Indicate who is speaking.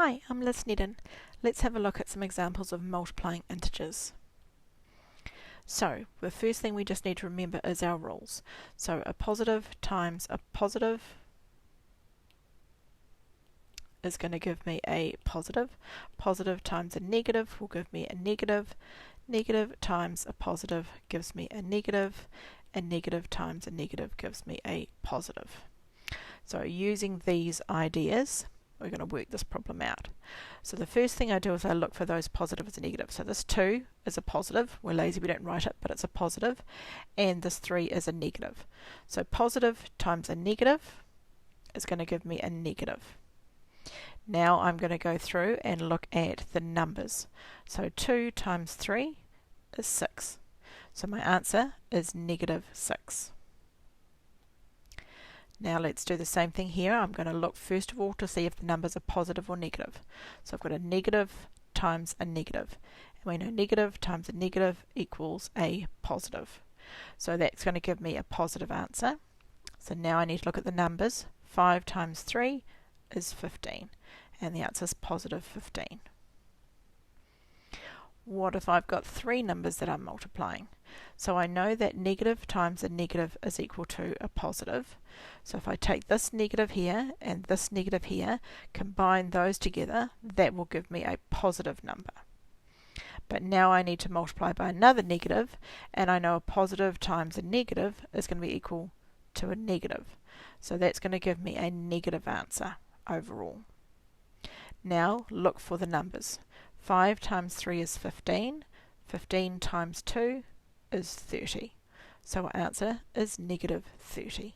Speaker 1: Hi, I'm Liz Nedden. Let's have a look at some examples of multiplying integers. So, the first thing we just need to remember is our rules. So, a positive times a positive is going to give me a positive. Positive times a negative will give me a negative. Negative times a positive gives me a negative. And negative times a negative gives me a positive. So, using these ideas, we're going to work this problem out. So the first thing I do is I look for those positives and negatives. So this 2 is a positive. We're lazy, we don't write it, but it's a positive. And this 3 is a negative. So positive times a negative is going to give me a negative. Now I'm going to go through and look at the numbers. So 2 times 3 is 6. So my answer is negative 6. Now let's do the same thing here. I'm going to look first of all to see if the numbers are positive or negative. So I've got a negative times a negative. And we know negative times a negative equals a positive. So that's going to give me a positive answer. So now I need to look at the numbers. 5 times 3 is 15. And the answer is positive 15. What if I've got 3 numbers that I'm multiplying? So I know that negative times a negative is equal to a positive. So if I take this negative here and this negative here, combine those together, that will give me a positive number. But now I need to multiply by another negative, and I know a positive times a negative is going to be equal to a negative. So that's going to give me a negative answer overall. Now look for the numbers. 5 times 3 is 15. 15 times 2 is 30. So our answer is negative 30.